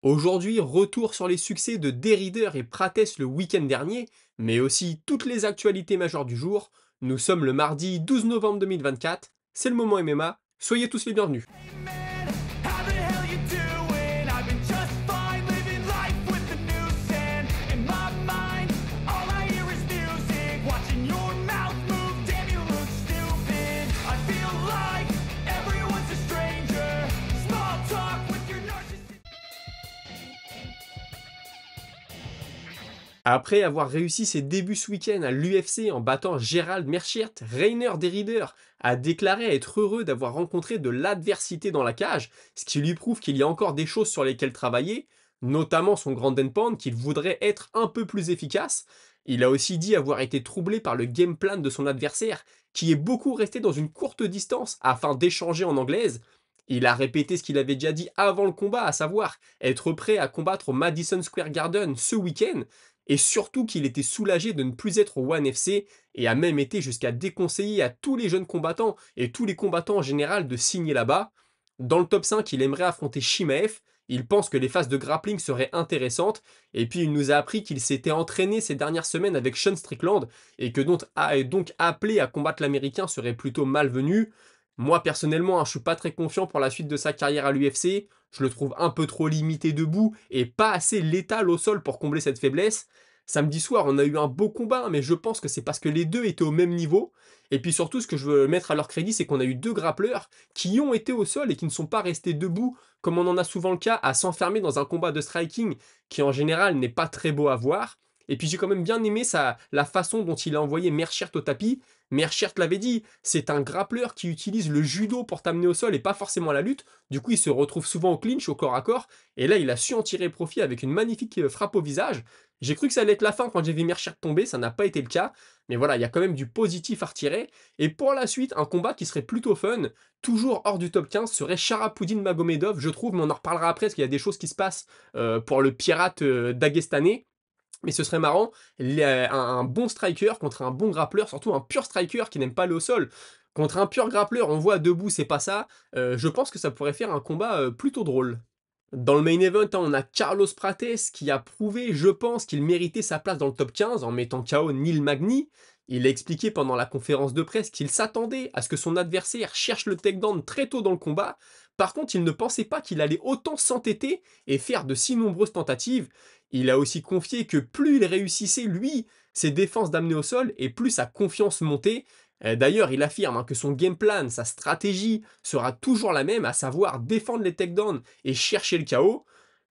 Aujourd'hui, retour sur les succès de Derrider et Prates le week-end dernier, mais aussi toutes les actualités majeures du jour. Nous sommes le mardi 12 novembre 2024, c'est le moment MMA, soyez tous les bienvenus. Man, how the hell you doing? I've been just fine living life with the noose and in my mind, all I hear is music. Watching your mouth move, damn you look stupid. I feel like everyone's a stranger. Small talk with your narcissist. Après avoir réussi ses débuts ce week-end à l'UFC en battant Gerald Meerschaert, Rainer Derrider a déclaré être heureux d'avoir rencontré de l'adversité dans la cage, ce qui lui prouve qu'il y a encore des choses sur lesquelles travailler, notamment son grand endpoint qu'il voudrait être un peu plus efficace. Il a aussi dit avoir été troublé par le game plan de son adversaire, qui est beaucoup resté dans une courte distance afin d'échanger en anglaise. Il a répété ce qu'il avait déjà dit avant le combat, à savoir être prêt à combattre au Madison Square Garden ce week-end, et surtout qu'il était soulagé de ne plus être au One FC et a même été jusqu'à déconseiller à tous les jeunes combattants et tous les combattants en général de signer là-bas. Dans le top 5, il aimerait affronter Shimaev, il pense que les phases de grappling seraient intéressantes, et puis il nous a appris qu'il s'était entraîné ces dernières semaines avec Sean Strickland, et que donc appelé à combattre l'américain serait plutôt malvenu. Moi personnellement, je suis pas très confiant pour la suite de sa carrière à l'UFC, je le trouve un peu trop limité debout et pas assez létal au sol pour combler cette faiblesse. Samedi soir, on a eu un beau combat, mais je pense que c'est parce que les deux étaient au même niveau. Et puis surtout, ce que je veux mettre à leur crédit, c'est qu'on a eu deux grappleurs qui ont été au sol et qui ne sont pas restés debout, comme on en a souvent le cas, à s'enfermer dans un combat de striking qui en général n'est pas très beau à voir. Et puis j'ai quand même bien aimé la façon dont il a envoyé Meerschaert au tapis. Meerschaert l'avait dit, c'est un grappleur qui utilise le judo pour t'amener au sol et pas forcément la lutte. Du coup, il se retrouve souvent au clinch, au corps à corps. Et là, il a su en tirer profit avec une magnifique frappe au visage. J'ai cru que ça allait être la fin quand j'ai vu Meerschaert tomber, ça n'a pas été le cas. Mais voilà, il y a quand même du positif à retirer. Et pour la suite, un combat qui serait plutôt fun, toujours hors du top 15, serait Sharapouddin Magomedov, je trouve, mais on en reparlera après, parce qu'il y a des choses qui se passent pour le pirate daguestanais. Mais ce serait marrant, un bon striker contre un bon grappleur, surtout un pur striker qui n'aime pas aller au sol. Contre un pur grappleur, on voit debout, c'est pas ça. Je pense que ça pourrait faire un combat plutôt drôle. Dans le main event, on a Carlos Prates qui a prouvé, je pense, qu'il méritait sa place dans le top 15 en mettant KO Neil Magny. Il a expliqué pendant la conférence de presse qu'il s'attendait à ce que son adversaire cherche le takedown très tôt dans le combat. Par contre, il ne pensait pas qu'il allait autant s'entêter et faire de si nombreuses tentatives. Il a aussi confié que plus il réussissait, lui, ses défenses d'amener au sol, et plus sa confiance montait. D'ailleurs, il affirme que son game plan, sa stratégie, sera toujours la même, à savoir défendre les takedowns et chercher le KO.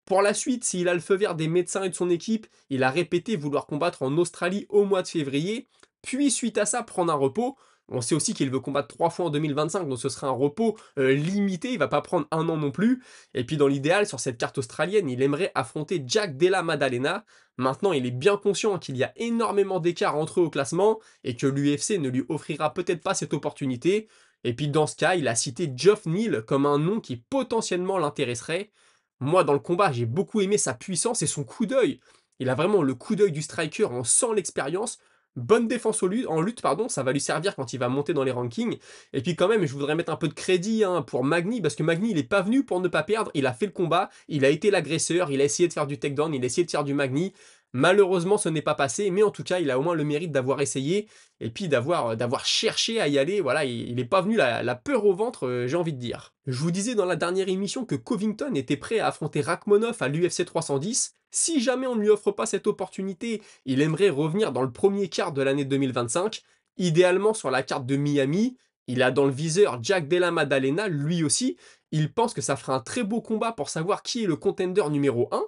Pour la suite, s'il a le feu vert des médecins et de son équipe, il a répété vouloir combattre en Australie au mois de février, puis suite à ça prendre un repos. On sait aussi qu'il veut combattre 3 fois en 2025, donc ce sera un repos limité, il va pas prendre un an non plus. Et puis dans l'idéal, sur cette carte australienne, il aimerait affronter Jack Della Maddalena. Maintenant, il est bien conscient qu'il y a énormément d'écart entre eux au classement, et que l'UFC ne lui offrira peut-être pas cette opportunité. Et puis dans ce cas, il a cité Geoff Neal comme un nom qui potentiellement l'intéresserait. Moi, dans le combat, j'ai beaucoup aimé sa puissance et son coup d'œil. Il a vraiment le coup d'œil du striker, on sent l'expérience. Bonne défense en lutte, pardon, ça va lui servir quand il va monter dans les rankings. Et puis quand même, je voudrais mettre un peu de crédit pour Magny, parce que Magny, il n'est pas venu pour ne pas perdre, il a fait le combat, il a été l'agresseur, il a essayé de faire du takedown, il a essayé de faire du Magny. Malheureusement, ce n'est pas passé, mais en tout cas, il a au moins le mérite d'avoir essayé, et puis d'avoir cherché à y aller. Voilà, il n'est pas venu la peur au ventre, j'ai envie de dire. Je vous disais dans la dernière émission que Covington était prêt à affronter Rakhmonov à l'UFC 310. Si jamais on ne lui offre pas cette opportunité, il aimerait revenir dans le premier quart de l'année 2025, idéalement sur la carte de Miami. Il a dans le viseur Jack Della Maddalena, lui aussi. Il pense que ça fera un très beau combat pour savoir qui est le contender numéro 1.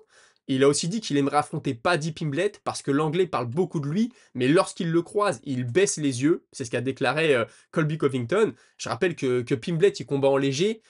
Il a aussi dit qu'il aimerait affronter Paddy Pimblett parce que l'anglais parle beaucoup de lui, mais lorsqu'il le croise, il baisse les yeux. C'est ce qu'a déclaré Colby Covington. Je rappelle que Pimblett, il combat en léger,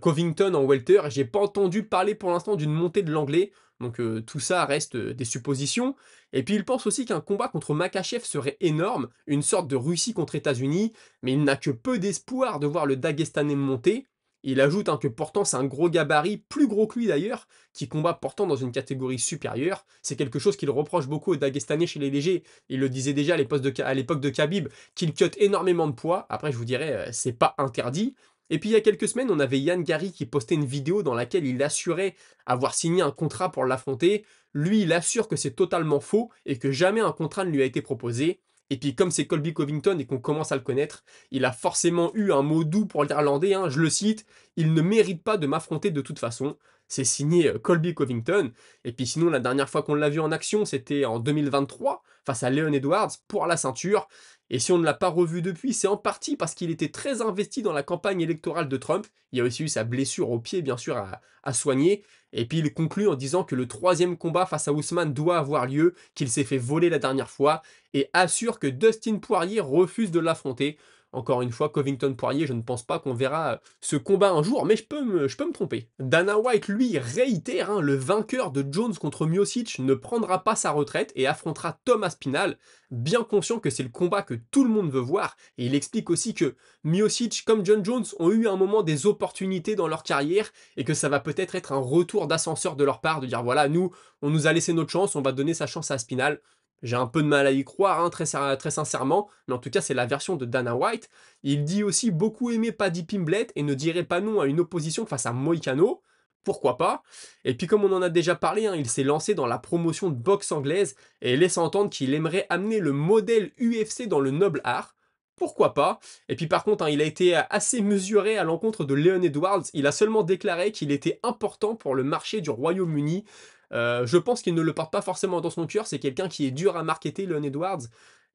Covington en welter. J'ai pas entendu parler pour l'instant d'une montée de l'anglais. Donc tout ça reste des suppositions. Et puis il pense aussi qu'un combat contre Makhachev serait énorme, une sorte de Russie contre États-Unis, mais il n'a que peu d'espoir de voir le Dagestanais monter. Il ajoute que pourtant c'est un gros gabarit, plus gros que lui d'ailleurs, qui combat pourtant dans une catégorie supérieure. C'est quelque chose qu'il reproche beaucoup aux Dagestanais chez les légers. Il le disait déjà à l'époque de Khabib, qu'il cut énormément de poids. Après je vous dirais, c'est pas interdit. Et puis il y a quelques semaines, on avait Yann Gary qui postait une vidéo dans laquelle il assurait avoir signé un contrat pour l'affronter. Lui, il assure que c'est totalement faux et que jamais un contrat ne lui a été proposé. Et puis comme c'est Colby Covington et qu'on commence à le connaître, il a forcément eu un mot doux pour l'Irlandais, hein, je le cite, il ne mérite pas de m'affronter de toute façon. C'est signé Colby Covington. Et puis sinon, la dernière fois qu'on l'a vu en action, c'était en 2023, face à Leon Edwards, pour la ceinture. Et si on ne l'a pas revu depuis, c'est en partie parce qu'il était très investi dans la campagne électorale de Trump. Il y a aussi eu sa blessure au pied, bien sûr, à soigner. Et puis il conclut en disant que le troisième combat face à Ousmane doit avoir lieu, qu'il s'est fait voler la dernière fois, et assure que Dustin Poirier refuse de l'affronter. Encore une fois, Covington-Poirier, je ne pense pas qu'on verra ce combat un jour, mais je peux me tromper. Dana White, lui, réitère, hein, le vainqueur de Jones contre Miocic ne prendra pas sa retraite et affrontera Thomas Spinal, bien conscient que c'est le combat que tout le monde veut voir, et il explique aussi que Miocic comme John Jones ont eu un moment des opportunités dans leur carrière, et que ça va peut-être être un retour d'ascenseur de leur part, de dire voilà, nous, on nous a laissé notre chance, on va donner sa chance à Spinal. J'ai un peu de mal à y croire, hein, très sincèrement, mais en tout cas c'est la version de Dana White. Il dit aussi beaucoup aimer Paddy Pimblett et ne dirait pas non à une opposition face à Moïcano. Pourquoi pas? Et puis comme on en a déjà parlé, hein, il s'est lancé dans la promotion de boxe anglaise et laisse entendre qu'il aimerait amener le modèle UFC dans le noble art. Pourquoi pas? Et puis par contre, hein, il a été assez mesuré à l'encontre de Leon Edwards. Il a seulement déclaré qu'il était important pour le marché du Royaume-Uni. Je pense qu'il ne le porte pas forcément dans son cœur, c'est quelqu'un qui est dur à marketer, Leon Edwards.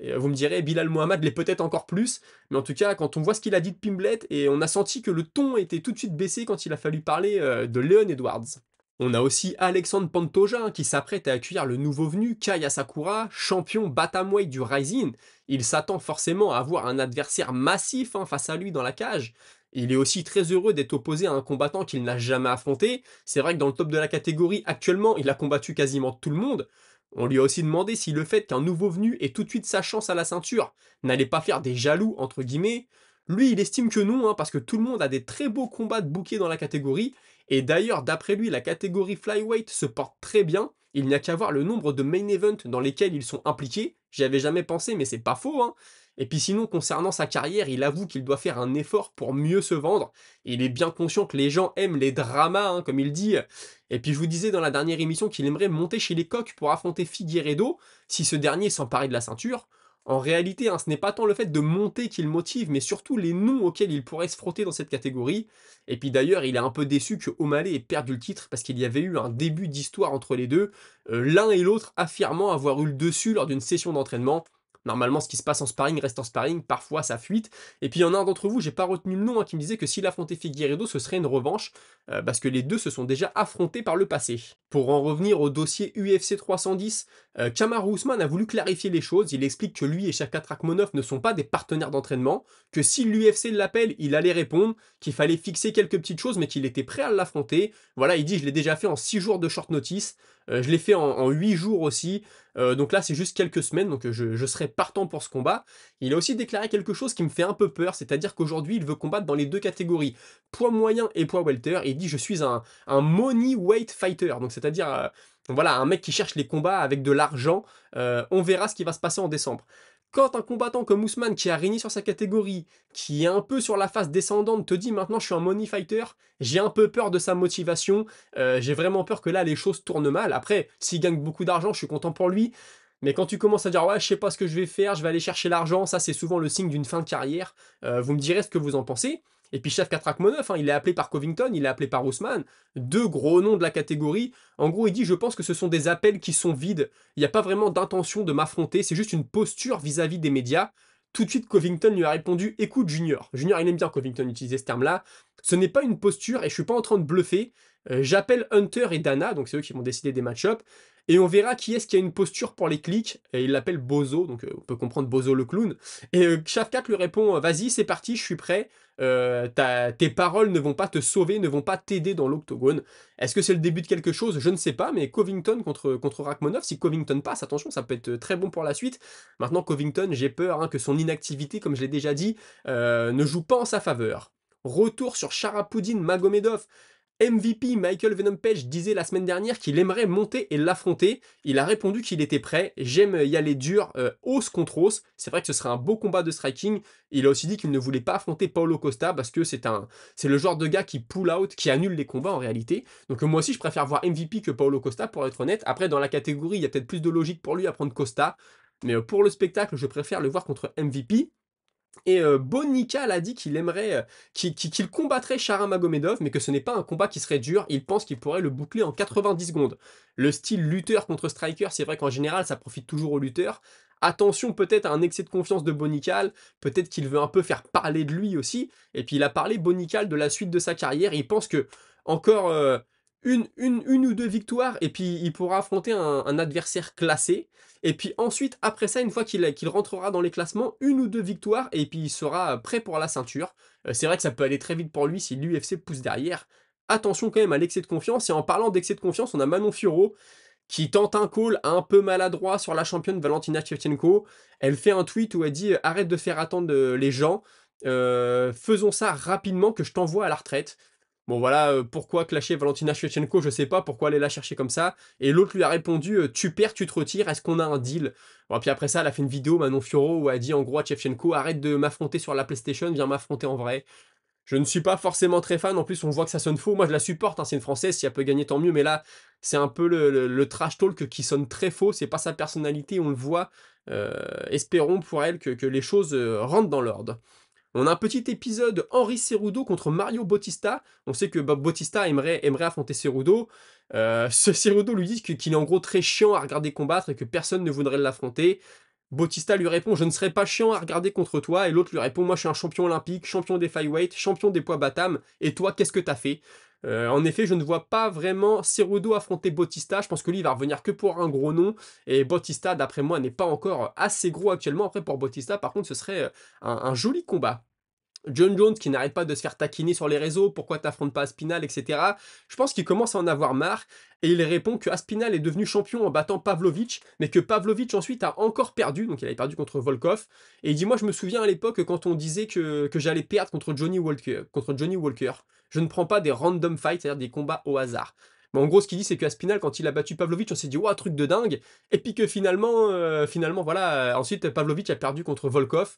Et vous me direz, Bilal Mohamed l'est peut-être encore plus, mais en tout cas, quand on voit ce qu'il a dit de Pimblett, et on a senti que le ton était tout de suite baissé quand il a fallu parler de Leon Edwards. On a aussi Alexandre Pantoja, hein, qui s'apprête à accueillir le nouveau venu, Kai Asakura, champion bantamweight du Rising. Il s'attend forcément à avoir un adversaire massif, hein, face à lui dans la cage. Il est aussi très heureux d'être opposé à un combattant qu'il n'a jamais affronté. C'est vrai que dans le top de la catégorie, actuellement, il a combattu quasiment tout le monde. On lui a aussi demandé si le fait qu'un nouveau venu ait tout de suite sa chance à la ceinture n'allait pas faire des jaloux, entre guillemets. Lui, il estime que non, hein, parce que tout le monde a des très beaux combats de bouquets dans la catégorie, et d'ailleurs, d'après lui, la catégorie flyweight se porte très bien. Il n'y a qu'à voir le nombre de main events dans lesquels ils sont impliqués. J'y avais jamais pensé, mais c'est pas faux, hein. Et puis sinon, concernant sa carrière, il avoue qu'il doit faire un effort pour mieux se vendre. Il est bien conscient que les gens aiment les dramas, hein, comme il dit. Et puis je vous disais dans la dernière émission qu'il aimerait monter chez les coqs pour affronter Figueiredo, si ce dernier s'emparait de la ceinture. En réalité, hein, ce n'est pas tant le fait de monter qui le motive, mais surtout les noms auxquels il pourrait se frotter dans cette catégorie. Et puis d'ailleurs, il est un peu déçu que O'Malley ait perdu le titre, parce qu'il y avait eu un début d'histoire entre les deux, l'un et l'autre affirmant avoir eu le dessus lors d'une session d'entraînement. Normalement, ce qui se passe en sparring reste en sparring, parfois ça fuite. Et puis il y en a un d'entre vous, j'ai pas retenu le nom, hein, qui me disait que s'il affrontait Figueiredo, ce serait une revanche, parce que les deux se sont déjà affrontés par le passé. Pour en revenir au dossier UFC 310, Kamaru Usman a voulu clarifier les choses. Il explique que lui et Shavkat Rakhmonov ne sont pas des partenaires d'entraînement, que si l'UFC l'appelle, il allait répondre, qu'il fallait fixer quelques petites choses, mais qu'il était prêt à l'affronter. Voilà, il dit je l'ai déjà fait en 6 jours de short notice, je l'ai fait en 8 jours aussi, donc là c'est juste quelques semaines, donc je serai partant pour ce combat. Il a aussi déclaré quelque chose qui me fait un peu peur, c'est-à-dire qu'aujourd'hui il veut combattre dans les deux catégories, poids moyen et poids welter, et il dit je suis un money weight fighter, donc c'est-à-dire voilà, un mec qui cherche les combats avec de l'argent. On verra ce qui va se passer en décembre. Quand un combattant comme Ousmane, qui a régné sur sa catégorie, qui est un peu sur la phase descendante, te dit maintenant je suis un money fighter, j'ai un peu peur de sa motivation, j'ai vraiment peur que là les choses tournent mal. Après, s'il gagne beaucoup d'argent, je suis content pour lui, mais quand tu commences à dire ouais je sais pas ce que je vais faire, je vais aller chercher l'argent, ça c'est souvent le signe d'une fin de carrière. Vous me direz ce que vous en pensez. Et puis Shavkat Rakhmonov, hein, il est appelé par Covington, il est appelé par Ousmane, deux gros noms de la catégorie. En gros, il dit je pense que ce sont des appels qui sont vides. Il n'y a pas vraiment d'intention de m'affronter, c'est juste une posture vis-à-vis des médias. Tout de suite, Covington lui a répondu écoute Junior. Junior, il aime bien Covington utiliser ce terme-là. Ce n'est pas une posture et je suis pas en train de bluffer. J'appelle Hunter et Dana, donc c'est eux qui vont décider des match-ups. Et on verra qui est-ce qui a une posture pour les clics. Et il l'appelle Bozo, donc on peut comprendre Bozo le clown. Et Shavkat lui répond vas-y, c'est parti, je suis prêt. Tes paroles ne vont pas te sauver, ne vont pas t'aider dans l'octogone. Est-ce que c'est le début de quelque chose? Je ne sais pas, mais Covington contre Rakhmonov, si Covington passe, attention, ça peut être très bon pour la suite. Maintenant, Covington, j'ai peur, hein, que son inactivité, comme je l'ai déjà dit, ne joue pas en sa faveur. Retour sur Sharafutdin Magomedov. MVP Michael Venom Page disait la semaine dernière qu'il aimerait monter et l'affronter. Il a répondu qu'il était prêt. J'aime y aller dur, os contre os. C'est vrai que ce serait un beau combat de striking. Il a aussi dit qu'il ne voulait pas affronter Paulo Costa parce que c'est le genre de gars qui pull out, qui annule les combats en réalité. Donc moi aussi je préfère voir MVP que Paulo Costa pour être honnête. Après dans la catégorie il y a peut-être plus de logique pour lui à prendre Costa. Mais pour le spectacle je préfère le voir contre MVP. Et Bonica a dit qu'il aimerait, qu'il combattrait Sharam Magomedov, mais que ce n'est pas un combat qui serait dur. Il pense qu'il pourrait le boucler en 90 secondes. Le style lutteur contre striker, c'est vrai qu'en général, ça profite toujours aux lutteurs. Attention peut-être à un excès de confiance de Bonical, peut-être qu'il veut un peu faire parler de lui aussi. Et puis il a parlé Bonical de la suite de sa carrière. Il pense que encore une ou deux victoires, et puis il pourra affronter un adversaire classé. Et puis ensuite, après ça, une fois qu'il rentrera dans les classements, une ou deux victoires, et puis il sera prêt pour la ceinture. C'est vrai que ça peut aller très vite pour lui si l'UFC pousse derrière. Attention quand même à l'excès de confiance, et en parlant d'excès de confiance, on a Manon Fiorot qui tente un call un peu maladroit sur la championne Valentina Shevchenko. Elle fait un tweet où elle dit « Arrête de faire attendre les gens, faisons ça rapidement que je t'envoie à la retraite ». Bon voilà, pourquoi clasher Valentina Shevchenko, je sais pas, pourquoi aller la chercher comme ça. Et l'autre lui a répondu tu perds, tu te retires, est-ce qu'on a un deal? Bon, puis après ça, elle a fait une vidéo, Manon Fiorot, où elle dit en gros à Shevchenko arrête de m'affronter sur la PlayStation, viens m'affronter en vrai. Je ne suis pas forcément très fan, en plus on voit que ça sonne faux, moi je la supporte, hein, c'est une française, si elle peut gagner tant mieux, mais là, c'est un peu le trash talk qui sonne très faux, c'est pas sa personnalité, on le voit. Espérons pour elle que les choses rentrent dans l'ordre. On a un petit épisode Henry Cerudo contre Mario Bautista. On sait que Bautista aimerait affronter Cerudo. Ce Cerudo lui dit qu'il est en gros très chiant à regarder combattre et que personne ne voudrait l'affronter. Bautista lui répond je ne serai pas chiant à regarder contre toi, et l'autre lui répond moi je suis un champion olympique, champion des flyweight, champion des poids Batam, et toi qu'est-ce que t'as fait? En effet je ne vois pas vraiment Cerudo affronter Bautista, je pense que lui il va revenir que pour un gros nom, et Bautista d'après moi n'est pas encore assez gros actuellement. Après pour Bautista par contre ce serait un joli combat. John Jones qui n'arrête pas de se faire taquiner sur les réseaux, pourquoi t'affrontes pas Aspinal, etc. Je pense qu'il commence à en avoir marre, et il répond que Aspinal est devenu champion en battant Pavlovich, mais que Pavlovich ensuite a encore perdu, donc il avait perdu contre Volkov, et il dit moi je me souviens à l'époque quand on disait que j'allais perdre contre Johnny Walker. Je ne prends pas des random fights, c'est-à-dire des combats au hasard. Mais en gros ce qu'il dit c'est que Aspinal quand il a battu Pavlovich on s'est dit ouah truc de dingue, et puis que finalement voilà, ensuite Pavlovich a perdu contre Volkov,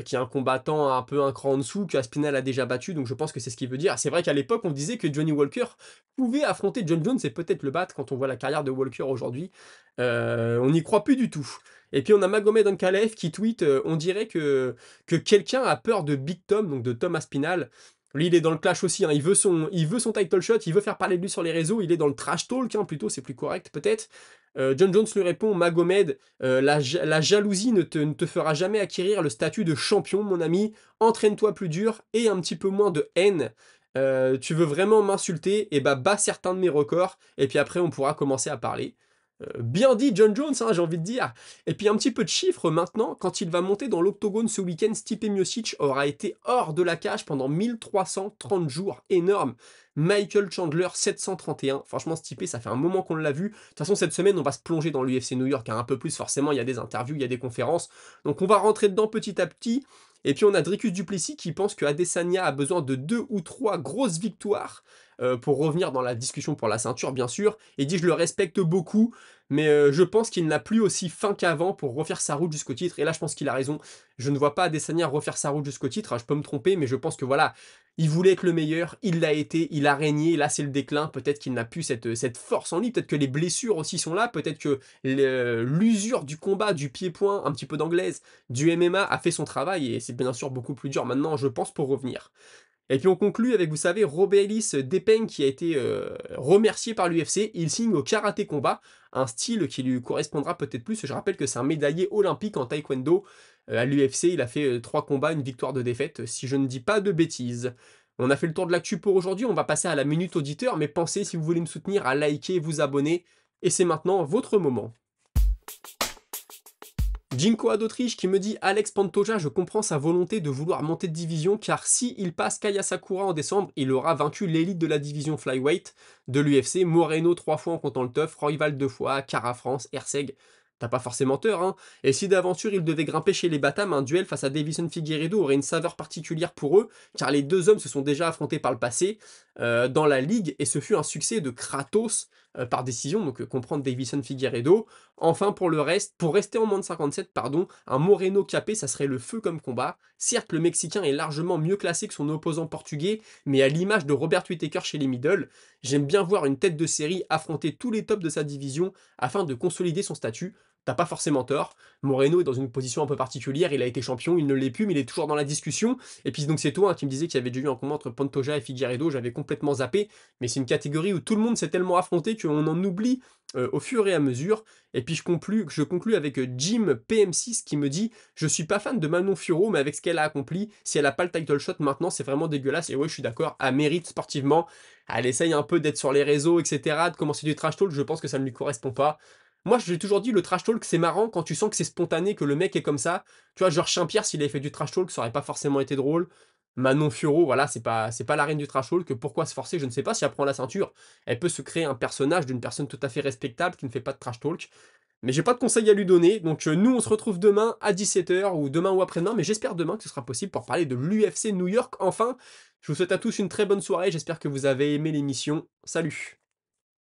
qui est un combattant un peu un cran en dessous, que Aspinal a déjà battu, donc je pense que c'est ce qu'il veut dire. C'est vrai qu'à l'époque, on disait que Johnny Walker pouvait affronter John Jones et peut-être le battre quand on voit la carrière de Walker aujourd'hui. On n'y croit plus du tout. Et puis on a Magomed Ankalaev qui tweet on dirait que quelqu'un a peur de Big Tom, donc de Tom Aspinal. Lui, il est dans le clash aussi, hein. Il veut son title shot, il veut faire parler de lui sur les réseaux, il est dans le trash talk, hein, plutôt, c'est plus correct peut-être. John Jones lui répond Magomed, la jalousie ne te fera jamais acquérir le statut de champion, mon ami. Entraîne-toi plus dur et un petit peu moins de haine. Tu veux vraiment m'insulter? Et bah, bats certains de mes records, et puis après, on pourra commencer à parler. Bien dit John Jones, hein, j'ai envie de dire. Et puis un petit peu de chiffres maintenant, quand il va monter dans l'octogone ce week-end, Stipe Miocic aura été hors de la cage pendant 1330 jours, énorme. Michael Chandler 731, franchement Stipe ça fait un moment qu'on l'a vu. De toute façon cette semaine on va se plonger dans l'UFC New York, hein, un peu plus forcément, il y a des interviews, il y a des conférences, donc on va rentrer dedans petit à petit. Et puis on a Dricus du Plessis qui pense que Adesanya a besoin de 2 ou 3 grosses victoires pour revenir dans la discussion pour la ceinture bien sûr, et dit je le respecte beaucoup, mais je pense qu'il n'a plus aussi faim qu'avant pour refaire sa route jusqu'au titre, et là je pense qu'il a raison, je ne vois pas Adesanya refaire sa route jusqu'au titre, je peux me tromper, mais je pense que voilà, il voulait être le meilleur, il l'a été, il a régné, là c'est le déclin, peut-être qu'il n'a plus cette force en lui, peut-être que les blessures aussi sont là, peut-être que l'usure du combat, du pied-point, un petit peu d'anglaise, du MMA a fait son travail, et c'est bien sûr beaucoup plus dur maintenant, je pense, pour revenir. Et puis on conclut avec, vous savez, Robelis Depeng qui a été remercié par l'UFC, il signe au karaté combat, un style qui lui correspondra peut-être plus, je rappelle que c'est un médaillé olympique en taekwondo, à l'UFC il a fait 3 combats, une victoire, 2 défaites, si je ne dis pas de bêtises. On a fait le tour de l'actu pour aujourd'hui, on va passer à la minute auditeur, mais pensez si vous voulez me soutenir à liker, vous abonner, et c'est maintenant votre moment. Jinko d'Autriche qui me dit Alex Pantoja, je comprends sa volonté de vouloir monter de division car si il passe Kaya Sakura en décembre, il aura vaincu l'élite de la division flyweight de l'UFC, Moreno 3 fois en comptant le teuf, Royval 2 fois, Cara France, Herseg. T'as pas forcément tort, hein. Et si d'aventure il devait grimper chez les Batam, un duel face à Davison Figueiredo aurait une saveur particulière pour eux, car les deux hommes se sont déjà affrontés par le passé. dans la ligue et ce fut un succès de Kratos, par décision, donc comprendre Davison Figueiredo. Enfin pour le reste, pour rester en moins de 57 pardon, un Moreno Capé, ça serait le feu comme combat. Certes, le Mexicain est largement mieux classé que son opposant portugais, mais à l'image de Robert Whittaker chez les middle, j'aime bien voir une tête de série affronter tous les tops de sa division afin de consolider son statut. T'as pas forcément tort. Moreno est dans une position un peu particulière, il a été champion, il ne l'est plus, mais il est toujours dans la discussion. Et puis donc c'est toi hein, qui me disais qu'il y avait déjà eu un combat entre Pantoja et Figueiredo, j'avais complètement zappé, mais c'est une catégorie où tout le monde s'est tellement affronté qu'on en oublie au fur et à mesure. Et puis je conclus avec Jim PM6 qui me dit je suis pas fan de Manon Fiorot, mais avec ce qu'elle a accompli, si elle a pas le title shot maintenant, c'est vraiment dégueulasse. Et ouais, je suis d'accord, elle mérite sportivement. Elle essaye un peu d'être sur les réseaux, etc., de commencer du trash talk, je pense que ça ne lui correspond pas. Moi, j'ai toujours dit, le trash talk, c'est marrant quand tu sens que c'est spontané, que le mec est comme ça. Tu vois, genre Saint-Pierre, s'il avait fait du trash talk, ça aurait pas forcément été drôle. Manon Fiorot, voilà, c'est pas la reine du trash talk. Pourquoi se forcer? Je ne sais pas. Si elle prend la ceinture, elle peut se créer un personnage d'une personne tout à fait respectable qui ne fait pas de trash talk. Mais j'ai pas de conseils à lui donner. Donc nous, on se retrouve demain à 17 h ou demain ou après-demain. Mais j'espère demain que ce sera possible pour parler de l'UFC New York. Enfin, je vous souhaite à tous une très bonne soirée. J'espère que vous avez aimé l'émission. Salut!